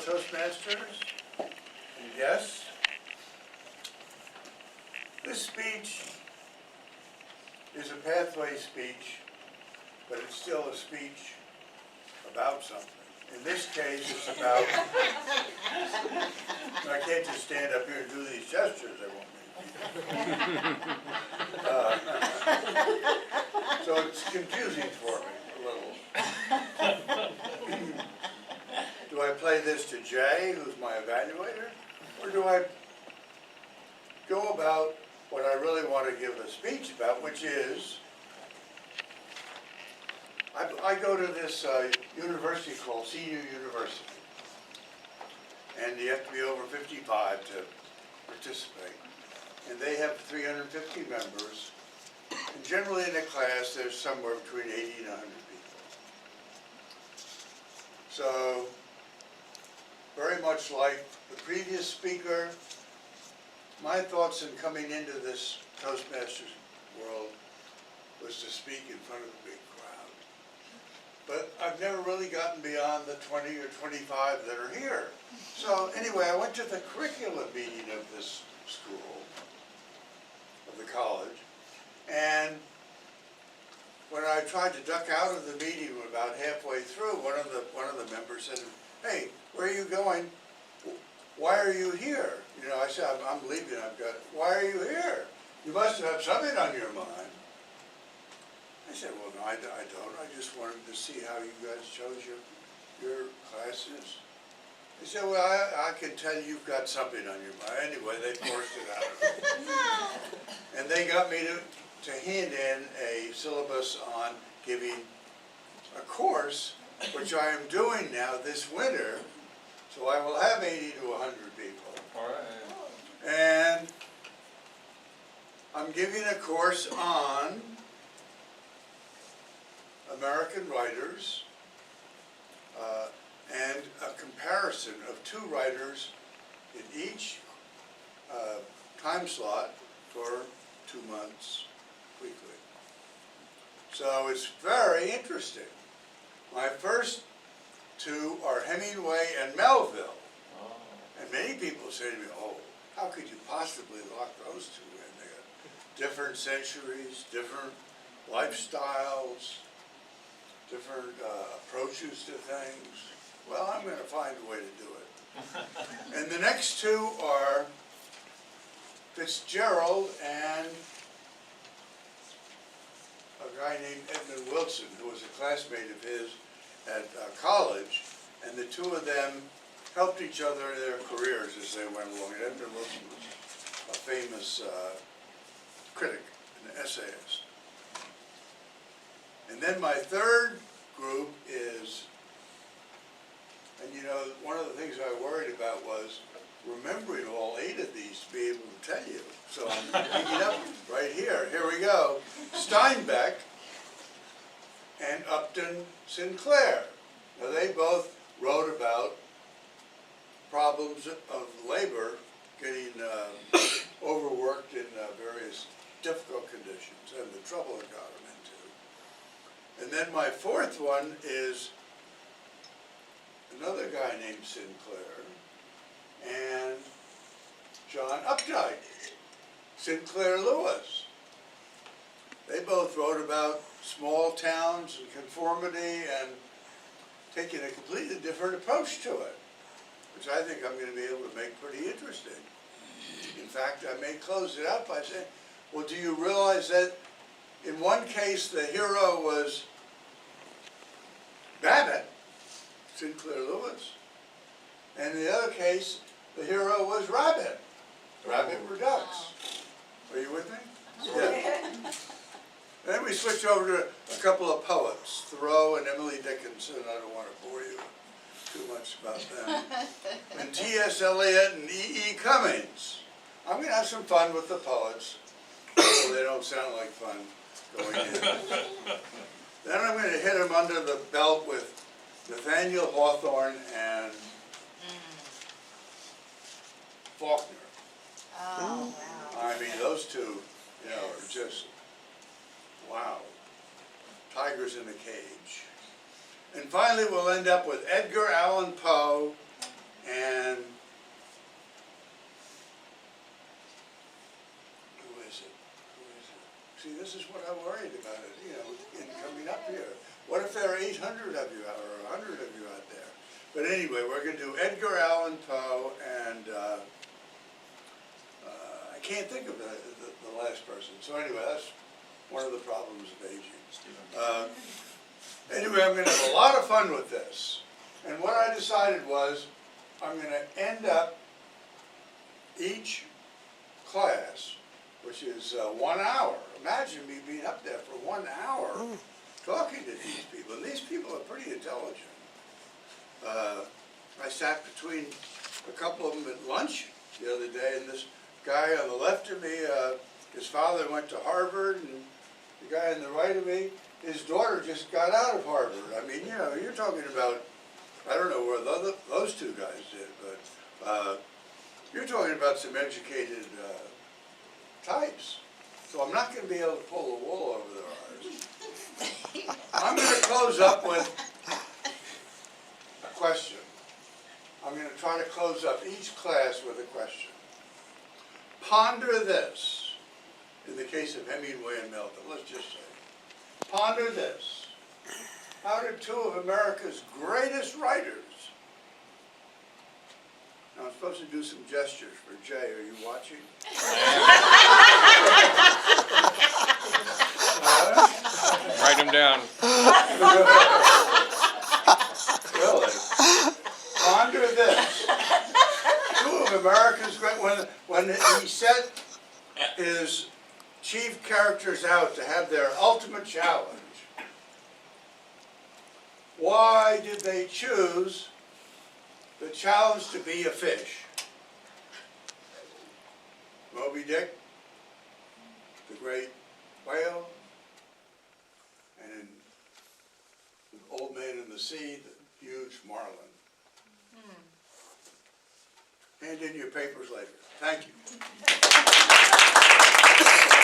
Toastmasters and guests. This speech is a pathway speech, but it's still a speech about something. In this case, it's about, I can't just stand up here and do these gestures, I won't make. So it's confusing for me a little. Do I play this to Jay, who's my evaluator, or do I go about what I really want to give a speech about, which is, I go to this university called Senior University, and you have to be over 55 to participate, and they have 350 members, and generally in a class there's somewhere between 80 and 100 people. So, very much like the previous speaker, my thoughts in coming into this Toastmasters world was to speak in front of a big crowd. But I've never really gotten beyond the 20 or 25 that are here. So anyway, I went to the curriculum meeting of this school, of the college, and when I tried to duck out of the meeting about halfway through, one of the members said, "Hey, where are you going? Why are you here?" You know, I said, I'm leaving, why are you here? You must have something on your mind. I said, well, no, I don't. I just wanted to see how you guys chose your classes. They said, well, I can tell you've got something on your mind. Anyway, they forced it out of me. And they got me to hand in a syllabus on giving a course, which I am doing now this winter. So I will have 80 to 100 people. All right. And I'm giving a course on American writers and a comparison of two writers in each time slot for 2 months weekly. So it's very interesting. My first two are Hemingway and Melville. Oh. And many people say to me, oh, how could you possibly lock those two in? They got different centuries, different lifestyles, different approaches to things. Well, I'm going to find a way to do it. And the next two are Fitzgerald and a guy named Edmund Wilson, who was a classmate of his at college, and the two of them helped each other in their careers as they went along. And Edmund Wilson was a famous critic, an essayist. And then my third group is, and you know, one of the things I worried about was remembering all 8 of these to be able to tell you. So I'm picking up right here. Here we go. Steinbeck and Upton Sinclair. Now they both wrote about problems of labor getting overworked in various difficult conditions and the trouble it got them into. And then my fourth one is another guy named Sinclair and John Updike, Sinclair Lewis. They both wrote about small towns and conformity and taking a completely different approach to it, which I think I'm going to be able to make pretty interesting. In fact, I may close it out by saying, well, do you realize that in one case the hero was Babbitt, Sinclair Lewis, and in the other case the hero was Rabbit. Rabbit were ducks. Are you with me? Yeah. Then we switch over to a couple of poets, Thoreau and Emily Dickinson. I don't want to bore you too much about them. And T.S. Eliot and E.E. Cummings. I'm going to have some fun with the poets, so they don't sound like fun going in. Then I'm going to hit them under the belt with Nathaniel Hawthorne and Faulkner. Oh, wow. I mean, those two, you know, are just, wow, tigers in a cage. And finally, we'll end up with Edgar Allan Poe See, this is what I'm worried about, in coming up here. What if there are 800 of you or 100 of you out there? But anyway, we're going to do Edgar Allan Poe and I can't think of the last person. So anyway, that's one of the problems of aging. Anyway, I'm going to have a lot of fun with this. And what I decided was I'm going to end up each class, which is 1 hour. Imagine me being up there for 1 hour talking to these people. And these people are pretty intelligent. I sat between a couple of them at lunch the other day, and this guy on the left of me, his father went to Harvard, and the guy on the right of me, his daughter just got out of Harvard. I mean, you're talking about, I don't know where those two guys did, but you're talking about some educated types. So I'm not going to be able to pull the wool over their eyes. I'm going to close up with a question. I'm going to try to close up each class with a question. Ponder this. In the case of Hemingway and Milton, let's just say. Ponder this. How did two of America's greatest writers, now I'm supposed to do some gestures for Jay, are you watching? Write them down. Really? Ponder this. Two of America's great, when he set his chief characters out to have their ultimate challenge, why did they choose the challenge to be a fish? Moby Dick, the great whale, and in The Old Man in the Sea, the huge marlin. Hand in your papers later. Thank you.